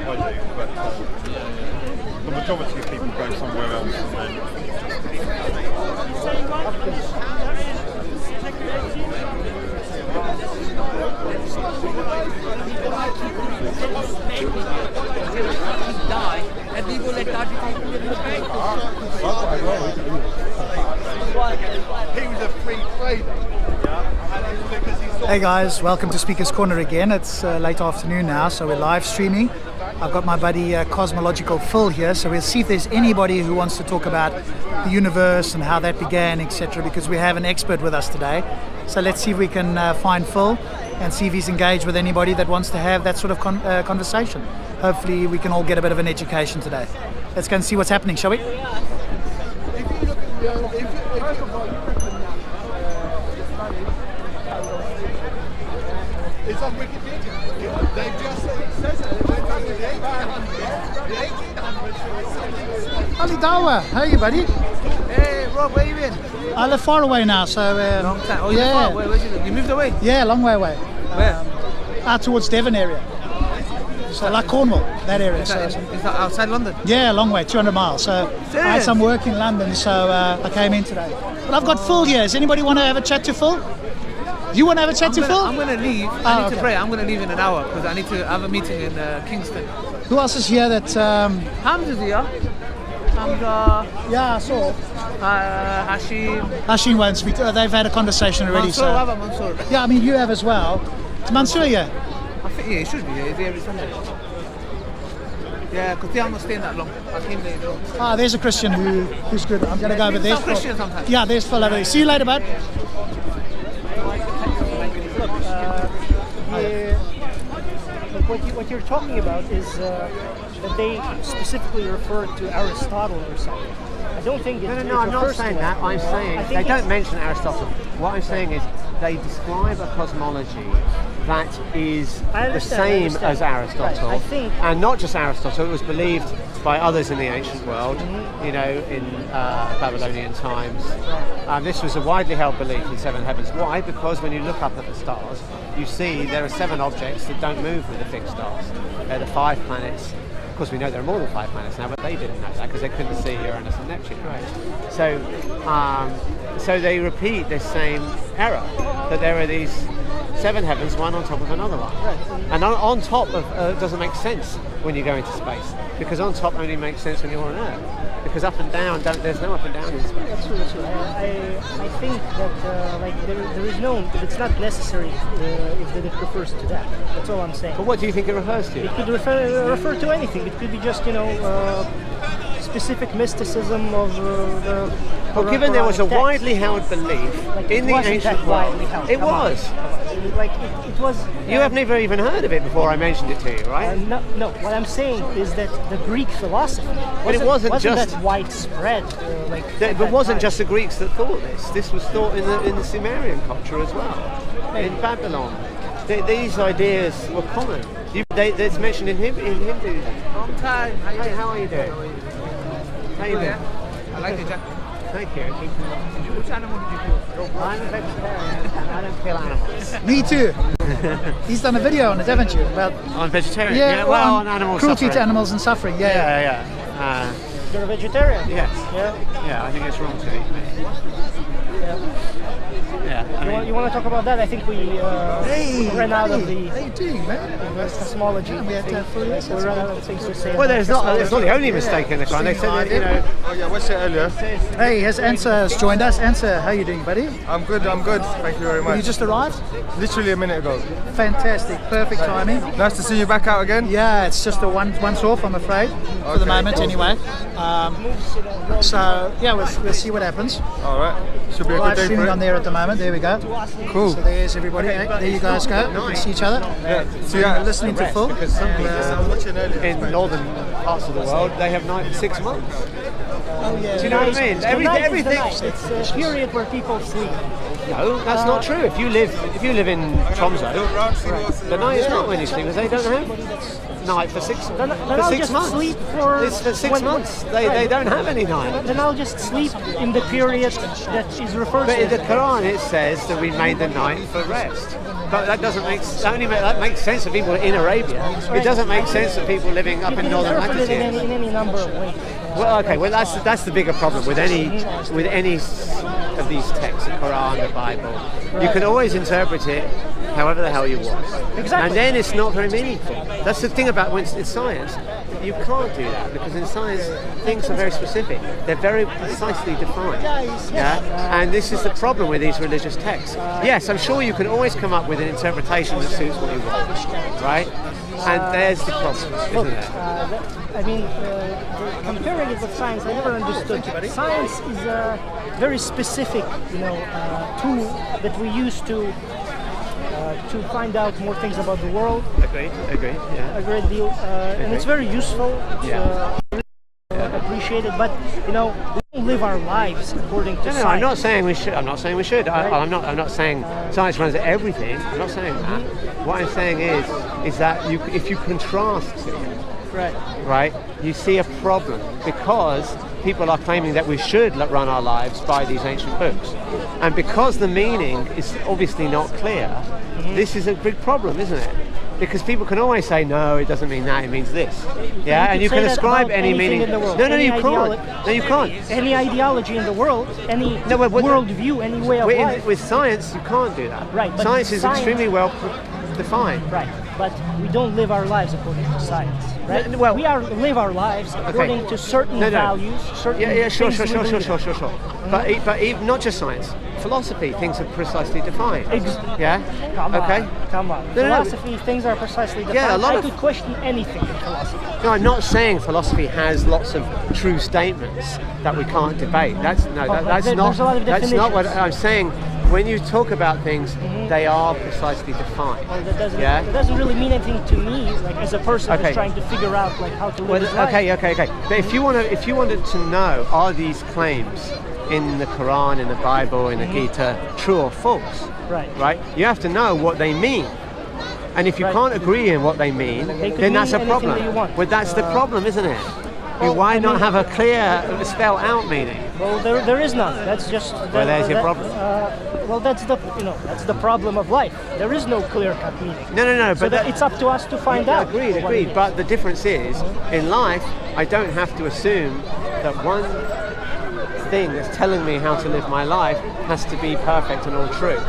I do, but the majority of people go somewhere else and then die and we will let that become in the bank. he was a free trader. Hey guys, welcome to Speaker's Corner again. It's late afternoon now, so we're live streaming. I've got my buddy Cosmological Phil here, so we'll see if there's anybody who wants to talk about the universe and how that began, etc., because we have an expert with us today. So let's see if we can find Phil and see if he's engaged with anybody that wants to have that sort of conversation. Hopefully we can all get a bit of an education today. Let's go and see what's happening, shall we? It's on Wikipedia. They just says it. They've done it in the 1800s. Ali Dawa, how are you, buddy? Hey Rob, where you been? I live far away now, so... Long time. Oh, yeah. Far? Where you live? You moved away? Yeah, long way away. Where? Out towards Devon area. So like Cornwall, that area. Is that outside London? Yeah, a long way, 200 miles. So I had some work in London, so I came in today. But I've got Phil here. Does anybody want to have a chat to Phil? You want to have a chat to Phil? I'm going to leave. I need to pray. I'm going to leave in an hour because I need to have a meeting in Kingston. Who else is here that... Hamza's here. Hamza. Yeah, I saw. Hashim. Hashim won't speak. They've had a conversation already. Mansour, So. Mansour. Yeah, I mean, you have as well. Is Mansour here? I think, yeah, he should be here. He's here every Sunday. Yeah, because I'm not staying that long. I came later on. Ah, there's a Christian who's good. I'm going to go over there. Some Christian sometimes. Yeah, there's Phil over there. See you later, bud. What you're talking about is that they specifically referred to Aristotle or something. I don't think it No, I'm not saying that. I'm saying they don't mention Aristotle. What I'm saying is they describe a cosmology that is the same as Aristotle. Right. I think, and not just Aristotle, it was believed by others in the ancient world, you know, in Babylonian times. This was a widely held belief in seven heavens. Why? Because when you look up at the stars, you see there are seven objects that don't move with the fixed stars. They're the 5 planets. Of course, we know there are more than 5 planets now, but they didn't know that because they couldn't see Uranus and Neptune. Right. So they repeat this same error, that there are these 7 heavens, one on top of another one. Right. And on top of doesn't make sense when you go into space, because on top only makes sense when you're on Earth. Because up and down, there's no up and down in space. that's true. I think that there is no, it's not necessary if it refers to that. That's all I'm saying. But what do you think it refers to? It could refer to anything. It could be just, specific mysticism of the... Well, given there was a widely held belief in the ancient world, it was. It was. You have never even heard of it before I mentioned it to you, right? No. What I'm saying is that the Greek philosophy wasn't just that widespread. It wasn't just the Greeks that thought this. This was thought in the Sumerian culture as well, in Babylon. These ideas were common. It's mentioned in Hinduism. Long time. Hey, how are you doing? How you doing? I like the jacket. Thank you. Which animal did you kill? I'm a vegetarian and I don't kill animals. Me too. He's done a video on it, haven't you? About I'm vegetarian. Yeah, well, on animal cruelty suffering. to animals and suffering. Yeah. You're a vegetarian? Yes. Yeah. I think it's wrong to eat meat. Yeah. You want to talk about that? I think we ran out of the... How you doing, man? Cosmology. Yeah, we had to have full We ran out of things to say. Well, it's not the only mistake in the crime. They said that, Oh yeah, what's it earlier? Hey, has Answer joined us? Answer, how you doing, buddy? I'm good. Thank you very much. You just arrived? Literally a minute ago. Fantastic, perfect timing. Nice to see you back out again. Yeah, it's just a once off, I'm afraid, for the moment anyway. So yeah, we'll see what happens. All right. Should be a good Live day streaming for on it. there at the moment. There we go. Cool. So there's everybody. There you guys go. You can see each other. Yeah. So you're listening to Phil. because some people I'm watching earlier. in northern parts of the world, they have night 6 months. Oh yeah. Do you know what I mean? Everything. It's a period where people sleep. No, that's not true. If you live in Tromsø, the night is not when you sleep, because they don't have night for 6 Then I'll just months. sleep for... It's for 6 months. They don't have any night. Then I'll just sleep in the period that is referred But in to. the Quran it says that we made the night for rest. but that doesn't make that makes sense to people in Arabia. It doesn't make sense to people living up in northern interpret it latitudes. in any number of ways. Well, okay. Well, that's the bigger problem with any of these texts, the Quran, the Bible. You can always interpret it however the hell you want, Exactly. and then it's not very meaningful. That's the thing about when it's in science. You can't do that because in science things are very specific. They're very precisely defined. Yeah, and this is the problem with these religious texts. Yes, I'm sure you can always come up with an interpretation that suits what you want, right? And there's the problem, isn't it? I mean, comparing it with science, I never understood. Science is a very specific, tool that we use to find out more things about the world. Agreed. Yeah. A great deal, and it's very useful. It's appreciated, but we don't live our lives according to science. No, I'm not saying we should. I'm not saying we should. I'm not saying science runs everything. I'm not saying that. What I'm saying is that if you contrast it, right, you see a problem because people are claiming that we should run our lives by these ancient books, and because the meaning is obviously not clear, this is a big problem, isn't it? Because people can always say, no, it doesn't mean that, it means this. Yeah, and you can ascribe any meaning. In the world. No, Any you can't. No, you can't. Any ideology in the world, any worldview, any way of life. With science, you can't do that. Right, but science is extremely well defined. Right, but we don't live our lives according to science, right? No, well, we live our lives according to certain values, certain sure. things we believe in. But even not just science, philosophy, things are precisely defined. Yeah. Come on. Philosophy, things are precisely defined. Yeah, I could question anything in philosophy. No, I'm not saying philosophy has lots of true statements that we can't debate. That's not what I'm saying. When you talk about things, they are precisely defined. Well, that doesn't really mean anything to me, like as a person who's trying to figure out how to live his life. Okay. But if you wanted to know, are these claims in the Quran, in the Bible, in the Gita, true or false? Right. You have to know what they mean. And if you can't agree in what they mean, then that's a problem. Well, that's the problem, isn't it? Why not have a clear, spell out meaning? Well, there is none. That's just. There's your problem. That's the problem of life. There is no clear-cut meaning. No. So but it's up to us to find out. Agreed. But the difference is, in life, I don't have to assume that one thing that's telling me how to live my life has to be perfect and all true.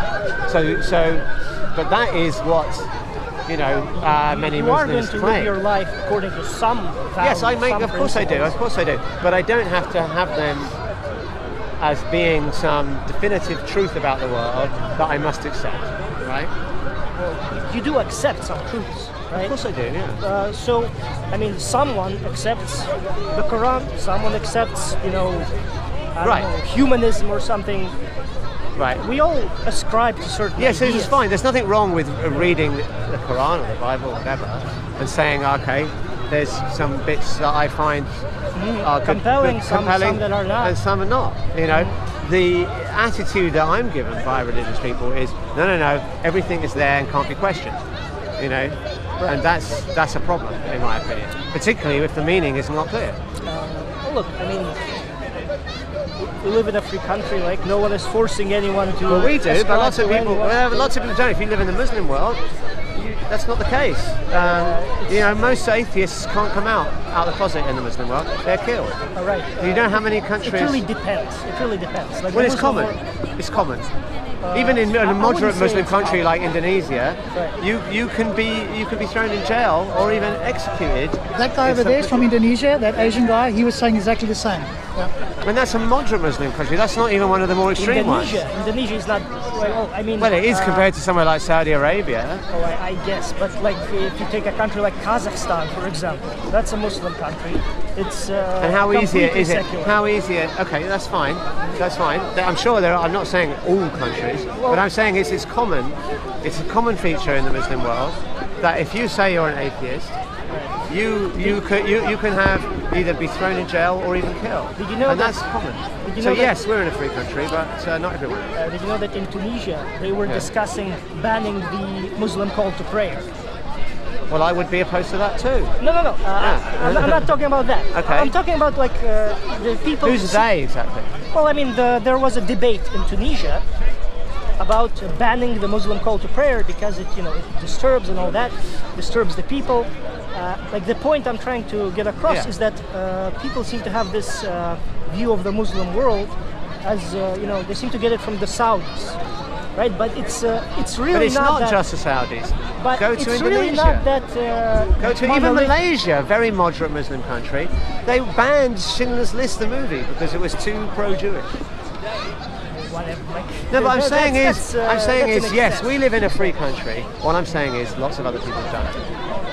But that is what many Muslims claim. You are going to claim. live your life according to some values. Yes, of course I do. But I don't have to have them as being some definitive truth about the world that I must accept, right? Well, you do accept some truths, right? Of course I do, yeah. Someone accepts the Quran, someone accepts, humanism or something. Right. We all ascribe to certain ideas. Yes, it's fine. There's nothing wrong with reading the Quran or the Bible or whatever and saying, okay, there's some bits that I find are compelling, some that are not. And some are not. The attitude that I'm given by religious people is, no, everything is there and can't be questioned. Right. And that's a problem, in my opinion, particularly if the meaning is not clear. We live in a free country, like no one is forcing anyone to. Well, we do, but lots of people don't. If you live in the Muslim world, that's not the case. Most atheists can't come out of the closet in the Muslim world; they're killed. All right. You know how many countries? It really depends. Like it's common. It's common. Even in a moderate Muslim country like Indonesia, you can be thrown in jail or even executed. That guy over there is from Indonesia, that Asian guy, he was saying exactly the same. Yeah. And that's a moderate Muslim country. That's not even one of the more extreme ones. Indonesia is not. Well, it is compared to somewhere like Saudi Arabia. Oh, I guess. But if you take a country like Kazakhstan, for example, that's a Muslim country. It's and how easy is it? Secular. How easy? Okay, that's fine. I'm sure I'm not saying all countries, but I'm saying it's common. It's a common feature in the Muslim world that if you say you're an atheist, you can have either be thrown in jail or even killed. Did you know and that's common. Yes, we're in a free country, but not everywhere. Did you know that in Tunisia they were discussing banning the Muslim call to prayer? Well, I would be opposed to that too. No. I'm not talking about that. Okay. I'm talking about the people. Who's they exactly? Well, there was a debate in Tunisia about banning the Muslim call to prayer because it disturbs and all that, disturbs the people. Like the point I'm trying to get across is that people seem to have this view of the Muslim world as they seem to get it from the Saudis, right? But it's really But it's not that, just the Saudis. But Go to it's Indonesia. really not that. Go to even Malaysia, a very moderate Muslim country. They banned Schindler's List, the movie, because it was too pro-Jewish. Whatever. No, but I'm saying that's an yes, excess. we live in a free country. What I'm saying is lots of other people don't.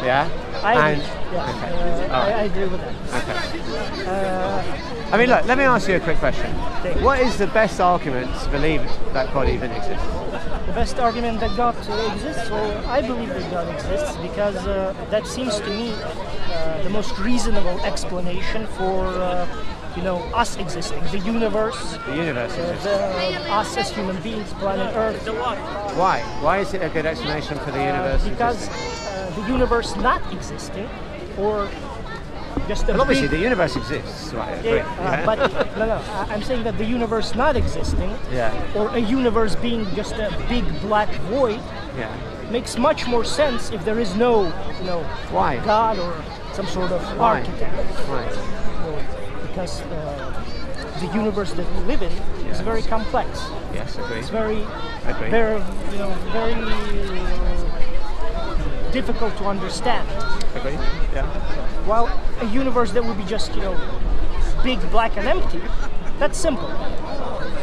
Yeah? I agree. Okay. All right. I agree with that. Okay. I mean, look, let me ask you a quick question. What is the best argument to believe that God even exists? The best argument that God exists? Well, I believe that God exists because that seems to me the most reasonable explanation for us existing, the universe. The universe exists. Us as human beings, planet Earth. Why? Why is it a good explanation for the universe Because existing? the universe not existing, or just Well, obviously the universe exists, right? I agree. but no, I'm saying that the universe not existing, or a universe being just a big black void, makes much more sense if there is no, Why? God or some sort of Why? architect. Right. Because the universe that we live in is very complex. Yes, agree. It's very, Agree. very difficult to understand. Agree. Yeah. While a universe that would be just, big, black, and empty, that's simple.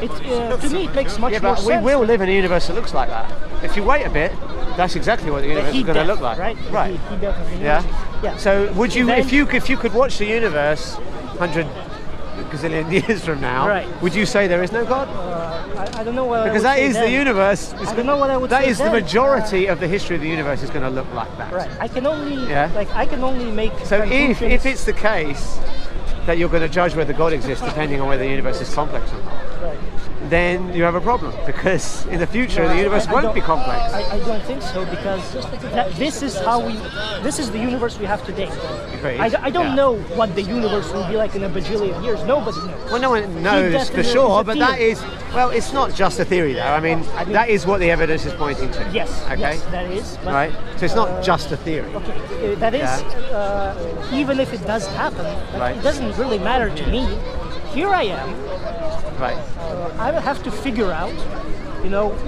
To me, it makes much more but sense. we will live in a universe that looks like that. If you wait a bit, that's exactly what the universe is going to look like. Right? Right. He definitely Yeah. Yeah. So would you, Then- if you could watch the universe 100 gazillion years from now, Right. would you say there is no God? I don't know what Because I would that say is then. the universe. I don't know what I would That say is the then. majority of the history of the universe is going to look like that. Right. I can only Yeah. I can only make So if conclusions- it's the case that you're going to judge whether God exists depending on whether the universe is complex or not, Right. then you have a problem because in the future the universe I won't don't- be complex. I don't think so because this is the universe we have today. Agreed. I don't Yeah. know what the universe will be like in a bajillion years. Nobody knows. Well, no one knows for definitely sure, is a but that theory. is, well, it's not just a theory though. I mean, that is what the evidence is pointing to. Yes. Okay. Yes, that is. But, Right? So it's not just a theory. Okay. That is. Even if it does happen, Right. it doesn't really matter to me. Here I am. Right. I will have to figure out,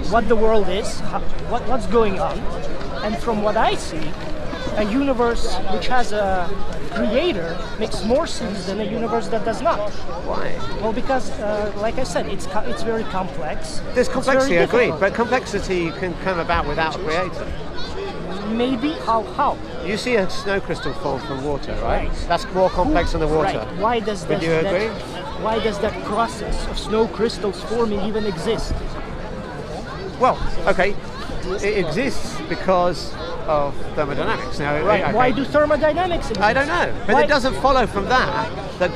what the world is, what's going on, and from what I see, a universe which has a creator makes more sense than a universe that does not. Why? Well, because, like I said, it's very complex. There's It's complexity, very agreed, difficult. but complexity can come about without a creator. Maybe how? You see a snow crystal fall from water, right? Right. That's more complex than the water. Right. Why does Would you agree? Why does that process of snow crystals forming even exist? Well, okay, it exists because of thermodynamics. Now, Right. okay. Why do thermodynamics exist? I don't know, but Why- it doesn't follow from that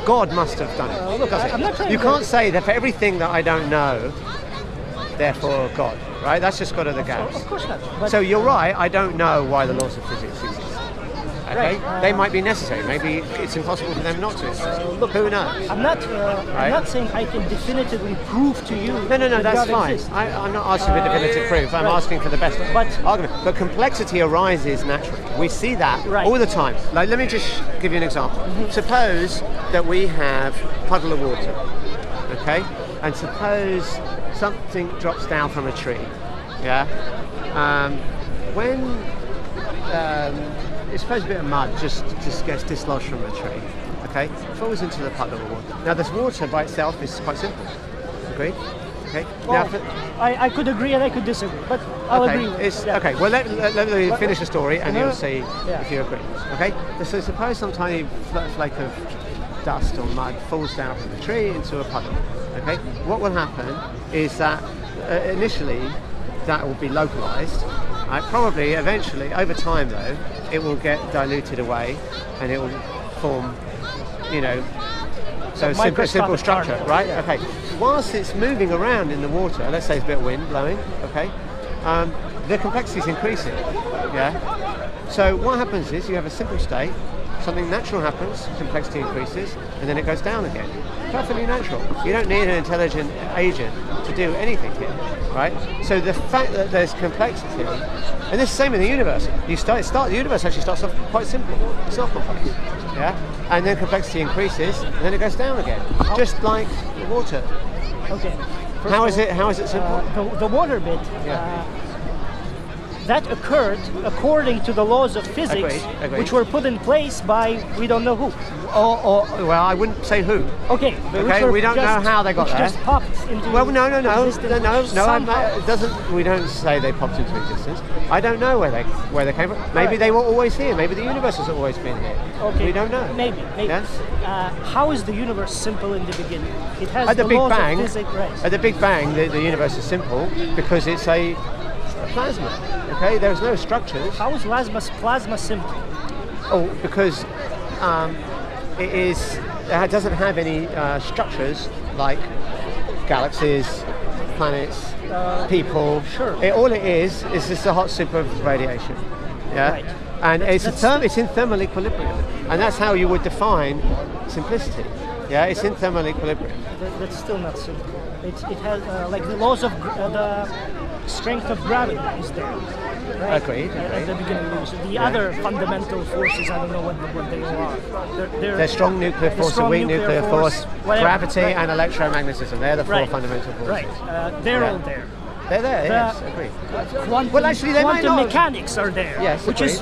God must have done it. look, does it? I'm not saying you that- can't say that for everything that I don't know, therefore God, right? That's just got to the gaps. Of course not. But So you're right, I don't know why the laws of physics exist. Okay? Right, they might be necessary. Maybe it's impossible for them not to exist. Who knows? I'm not Right. saying I can definitively prove to you. No, that that's God fine. exists. I'm not asking for definitive proof. I'm right. asking for the best But- argument. But complexity arises naturally. We see that Right. all the time. Like, let me just give you an example. Suppose that we have a puddle of water, okay? And suppose something drops down from a tree, yeah? When it's supposed a bit of mud just gets dislodged from a tree, okay? Falls into the puddle of water. Now, this water by itself is quite simple. Agreed? Okay. Well, now, I could agree and I could disagree, but I'll agree with it's, yeah. okay. Well, let me finish the story, and you'll see Yeah. if you agree. Okay. So suppose some tiny flake of dust or mud falls down from the tree into a puddle. Okay. What will happen is that initially that will be localized. Right? Probably, eventually, over time though, it will get diluted away, and it will form, so simple microscopic structure, particles, right? yeah. Okay. Whilst it's moving around in the water, let's say it's a bit of wind blowing, okay, the complexity is increasing, yeah? So what happens is you have a simple state, something natural happens, complexity increases, and then it goes down again. Perfectly natural. You don't need an intelligent agent to do anything here, right? So the fact that there's complexity, and it's the same in the universe. The universe actually starts off quite simple. It's not complex, yeah? And then complexity increases, and then it goes down again, just like water. Okay. How is it simple? The water bit. That occurred according to the laws of physics, Agreed. which were put in place by we don't know who. Well, I wouldn't say who. Okay, Okay, we don't know how they got which there. just popped into Well, no. somehow. It doesn't. We don't say they popped into existence. I don't know where they came from. Maybe they were always here. Maybe the universe has always been here. Okay. We don't know. Maybe. Yes? How is the universe simple in the beginning? It has At the Big laws Bang. of physics, right? At the Big Bang, the universe is simple because it's a plasma. Okay, there's no structures. How is plasma simple? Oh, because it doesn't have any structures like galaxies, planets, people. Sure. All it is just a hot soup of radiation. Yeah. Right. And That's it's in thermal equilibrium, and that's how you would define simplicity. Yeah, it's in thermal equilibrium. That's still not simple. It has like the laws of the strength of gravity is there. Right? Agreed. At the beginning, so the other fundamental forces, I don't know what they are. They're strong nuclear force, a weak nuclear force, whatever. gravity, Right. and electromagnetism. They're the four Right. fundamental forces. Right. They're all there. They're there. Yes, The- agreed. Quantum, Well, actually, they might quantum not. mechanics are there. Yes, which is,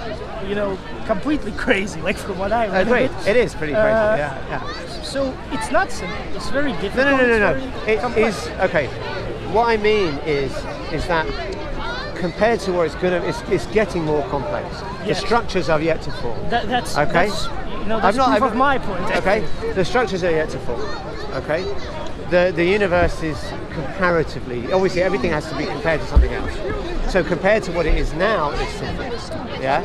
completely crazy. Like from what I read. Agreed. It is pretty crazy. Yeah. So it's not simple. It's very difficult. No. It's very It complex. is okay. What I mean is that compared to where it's getting more complex. Yes. The structures are yet to form. That's Okay. That's, that's proof of my point. Okay. The structures are yet to form. Okay. The universe is comparatively, obviously everything has to be compared to something else. So compared to what it is now, it's simple. Yeah.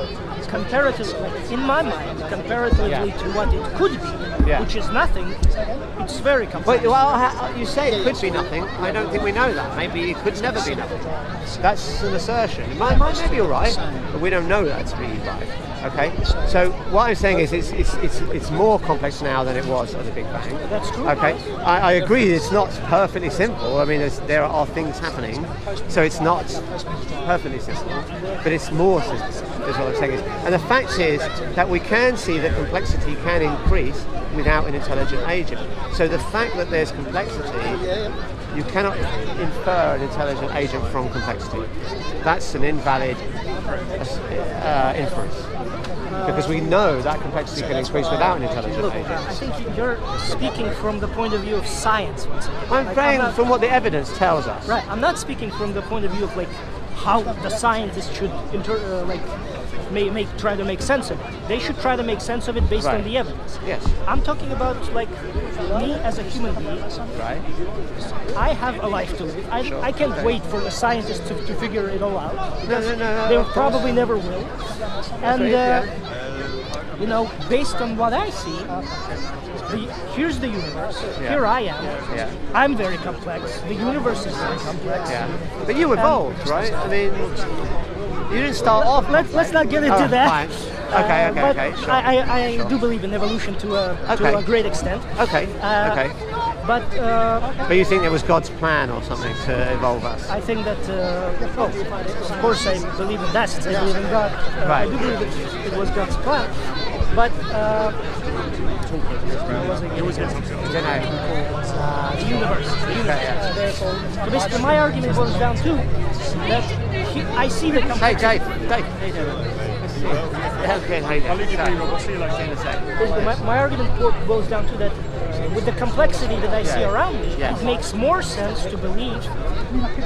Comparatively, in my mind, comparatively to what it could be, Yeah. which is nothing, it's very complex. You say it could be nothing. I don't think we know that. Maybe it could never be nothing. That's an assertion. Maybe you're right, but we don't know that to be right. Okay. So what I'm saying is it's more complex now than it was at the Big Bang. That's true. Okay. I agree. It's not perfectly simple. I mean, there are things happening, so it's not perfectly simple, but it's more simple. Is what I'm saying is, and the fact is that we can see that complexity can increase without an intelligent agent. So the fact that there's complexity, you cannot infer an intelligent agent from complexity. That's an invalid inference. Because we know that complexity can increase without an intelligent Look, agent. I think you're speaking from the point of view of science. Once again. I'm saying from what the evidence tells us. Right. I'm not speaking from the point of view of like how the scientists should try to make sense of it. They should try to make sense of it based on Right. the evidence. Yes. I'm talking about like me as a human being. Right. I have a life to live. I can't wait for the scientists to figure it all out. No. They of course. probably never will. And based on what I see, here's the universe. Yeah. Here I am. Yeah. I'm very complex. The universe is very complex. Yeah. But you evolved, right? I mean, you didn't start off. Let's not get into that. Fine. Okay. But Sure. I Sure. do believe in evolution to a great extent. Okay. But But you think it was God's plan or something to evolve us? I think that, of course I believe in that since I believe in God. Right. I do believe it was God's plan. But the universe. Therefore, so basically my argument boils down to that I see the Hey, complexity. Dave. How you doing? Okay, how you doing? I'll leave you be, Rob. I'll see you later. See you in a sec. Basically, my argument boils down to that with the complexity that I see around me, Yeah. it makes more sense to believe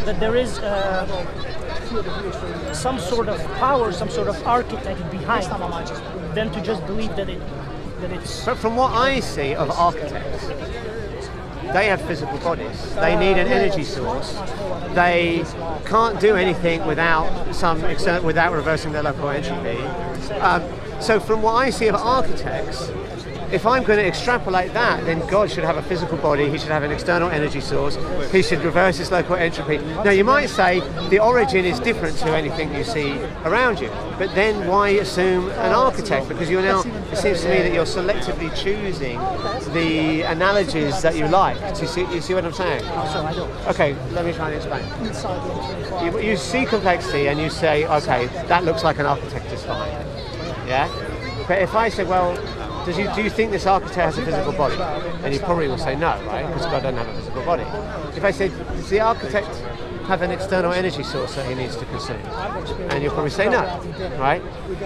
that there is some sort of power, some sort of architect behind than to just believe that it's. But from what I see of architects, they have physical bodies. They need an energy source. They can't do anything without without reversing their local entropy. So from what I see of architects, if I'm going to extrapolate that, then God should have a physical body, he should have an external energy source, he should reverse his local entropy. Now you might say the origin is different to anything you see around you, but then why assume an architect? Because you're now, it seems to me that you're selectively choosing the analogies that you like. Do you see what I'm saying? Okay, let me try and explain. You see complexity and you say, okay, that looks like an architect design. Yeah? But if I say, well, do you think this architect has a physical body? And you probably will say no, right? Because God doesn't have a physical body. If I said, does the architect have an external energy source that he needs to consume? And you'll probably say no, right?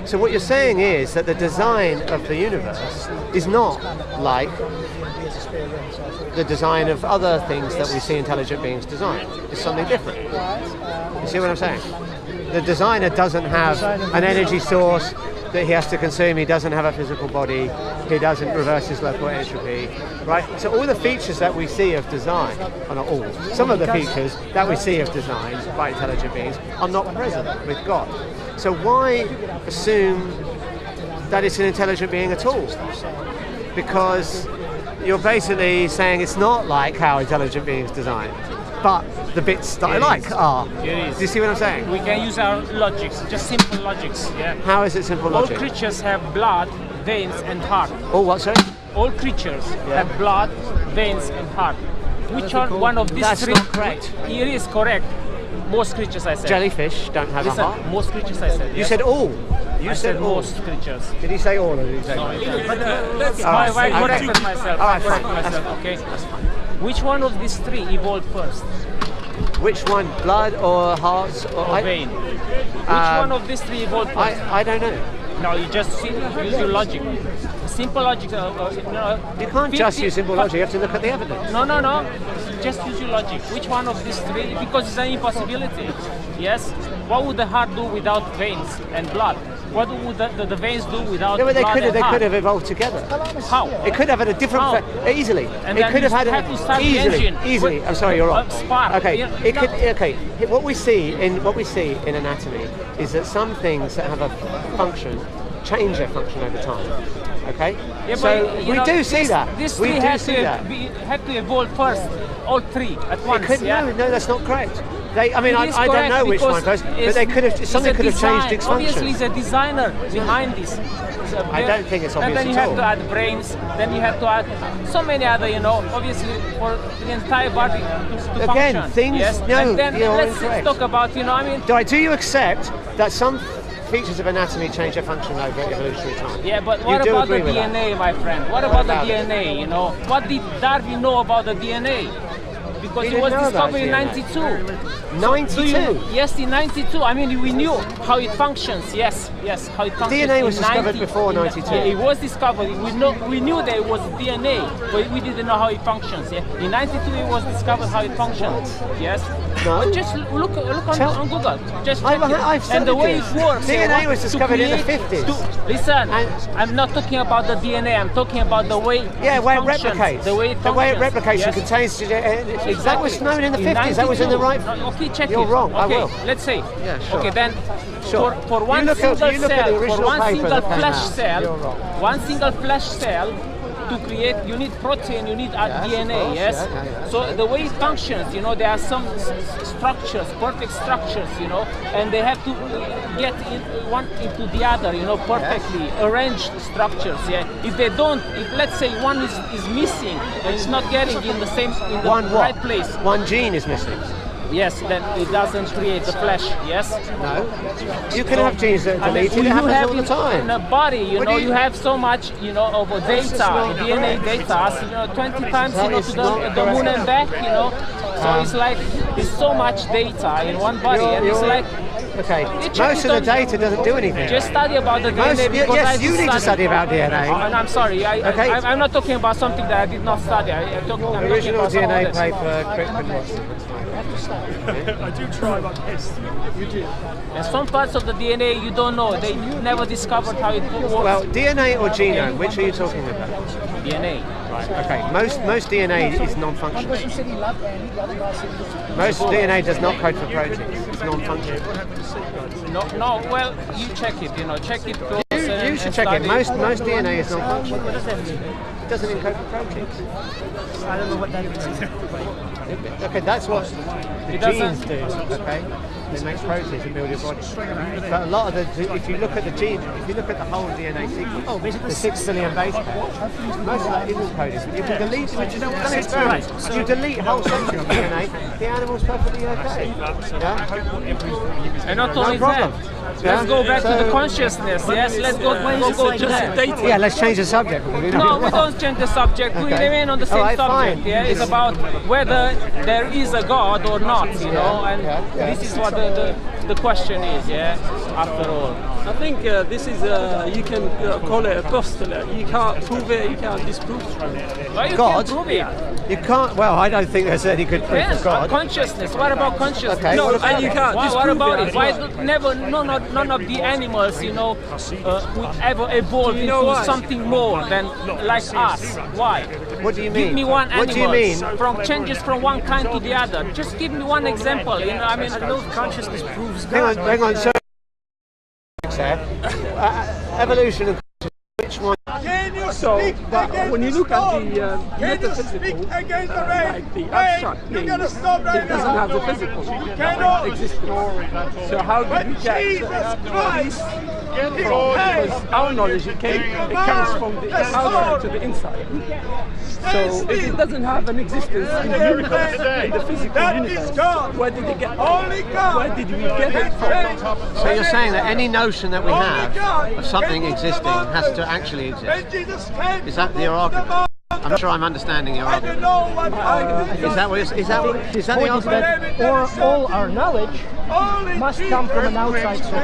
So what you're saying is that the design of the universe is not like the design of other things that we see intelligent beings design. It's something different. You see what I'm saying? The designer doesn't have an energy source that he has to consume, he doesn't have a physical body, he doesn't reverse his local entropy, right? So all the features that we see of design, or not all, some of the features that we see of design by intelligent beings are not present with God. So why assume that it's an intelligent being at all? Because you're basically saying it's not like how intelligent beings design, but the bits that I like are. It is. Do you see what I'm saying? We can use our logics, just simple logics. Yeah. How is it simple All logic? creatures have blood, veins, and heart. Oh, what, sorry? All creatures have blood, veins, and heart. Which one of these That's three? not correct. It is correct. Most creatures, I said. Jellyfish don't have Listen, a heart. most creatures, I said. You yes. said all. You I said all. most creatures. Did he say all or did he say No, all? but All I right, corrected okay. myself. All I right, corrected fine. myself. That's Okay. That's fine. Which one of these three evolved first? Which one? Blood or hearts or Vein. Which one of these three evolved first? I don't know. No, you just use your logic. Simple logic. You can't just use simple logic, you have to look at the evidence. No. Just use your logic. Which one of these three? Because it's an impossibility. Yes? What would the heart do without veins and blood? What would the veins do without No, but blood and they heart? could have evolved together. How? It could have had a different easily. And it then could you have had have to start the easily. engine. Easily. I'm sorry, you're wrong. Spark. Okay. Yeah, It no. could. Okay. What we see in anatomy is that some things that have a function change their function over time. Okay. Yeah, So but, we do see that. These We three do had see to that. had to evolve first. All three at once. It could, yeah? no, that's not correct. I mean, It is I don't correct know which one because first, but they could have. Something could have changed its function. Obviously, it's a designer behind this. I don't think it's obvious And then you at have all. to add brains. Then you have to add so many other, obviously for the entire body to Again, function. things- Yes. no, And then you're let's incorrect. talk about, Do you accept that some features of anatomy change their function over evolutionary time? Yeah, but You what do about the agree with that? DNA, my friend? What about the about it? DNA? What did Darwin know about the DNA? Because He it was didn't know about discovered in DNA. 92. 92? Yes, in 92. I mean, we knew how it functions. Yes, how it functions. DNA was in discovered before 92. Yeah, it was discovered. We knew that it was DNA, but we didn't know how it functions. Yeah, in 92 it was discovered how it functions. Yes. No. But just look on Google. Just check it. I've And the studied way this. it works. DNA was to discovered in the create- 50s. Listen, And- I'm not talking about the DNA. I'm talking about the way. Yeah, it where it functions, replicates. The way it The way it functions. replicates Yes. contains. That Exactly. was known in the 50s. That was in the 92. right. No, okay, check You're it. wrong. I Okay, will. let's say. Yeah, sure. Okay, then Sure. for one You look at- single you look at the cell, for original one paper single that came flesh out. cell, You're wrong. one single flesh cell to create, you need protein, you need Yes, DNA. of course. Yes. Yeah. So the way it functions, there are some structures, perfect structures, and they have to get one into the other, perfectly arranged structures. Yeah. If they don't, if let's say one is missing and it's not getting in the One right what? place. One gene is missing. Yes, then it doesn't create the flesh. Yes. No. You can have genes that are I mean, deleted. It you happens have all the time. in a body, What do you- you have so much, of data, not DNA correct. data, 20 times, That to is the not moon correct. and back, So it's like, there's so much data in one body, and it's like, Okay. check Most it of the on- data doesn't do anything. just study about the Most- DNA because yes, I you need to study about DNA. And I'm sorry, Okay. I'm not talking about something that I did not study. I'm talking Original about some DNA others. paper, Crickman Watson. I do try my best. You do. And some parts of the DNA you don't know. They never discovered how it works. Well, DNA or genome, which are you talking about? DNA. Right, okay. Most DNA is non-functional. Most DNA does not code for proteins. It's non-functional. No, well, you check it, check it close. you should check it. Most DNA is non-functional. What does that mean? It doesn't encode for proteins. I don't know what that means. Okay, that's what the genes do. Okay, they make proteins and build your body. But a lot of if you look at the gene, if you look at the whole DNA sequence, the 6 billion base pairs, most of that isn't coded. But you can delete. But you know what's an experiment? If you delete whole sections of DNA, the animal's perfectly okay. Yeah. And not only that, let's go back to the consciousness. Yes, let's go to data. Yeah, let's change the subject. No, we don't change the subject. We remain on the same subject. Fine. Yeah, it's about whether there is a God or not, you know, and this is what the question is, yeah, after all. I think this is, you can call it a postulate. You can't prove it, you can't disprove it. Well, you God? can prove it. You can't. Well, I don't think there's any good proof Yes, of God. consciousness. What about consciousness? Okay. No, and you can't What disprove about it. it? Why none of the animals, you know, would ever evolve You know into why? something more than like us? Why? What do you mean? Give me one animal. What do you mean? From changes from one kind to the other. Just give me one example. You know, I mean, Consciousness proves Hang on. So, evolution and consciousness. Which one? So, but when you look at the metaphysical, like the abstract things, it doesn't have the physical existence. So how did we get this? Because our knowledge it comes from the outside to the inside. So if it doesn't have an existence in the universe, in the physical universe, where did it get from? Where did we get it from? So you're saying that any notion that we have of something existing has to actually exist? Is that your argument? I'm not sure I'm understanding your argument. Is that the argument? or all our knowledge must come from an outside source.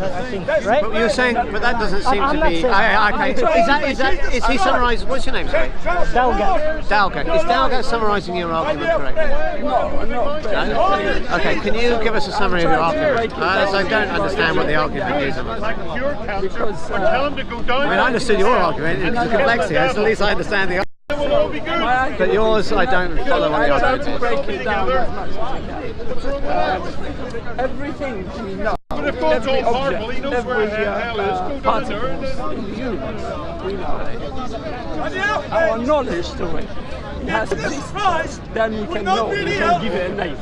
I think, right? But you're saying, but that doesn't seem I'm to not be. saying- Okay, is he summarising? What's your name, sorry? Dalga. Dalga. Is Dalga summarising your argument correctly? No. Okay, can you give us a summary of your argument? As I don't understand what the argument is. Because Tell him to go down. I mean, I understood your argument. It's the complexity. At least I understand the. But yours, I don't follow what I the try argument to is. break it down as much as I can. Everything we know, if God's every all powerful, he object, knows where every hell is. Go down particle there and in the universe, we know. Our knowledge to it has existed. Then we can know, we can give it a name.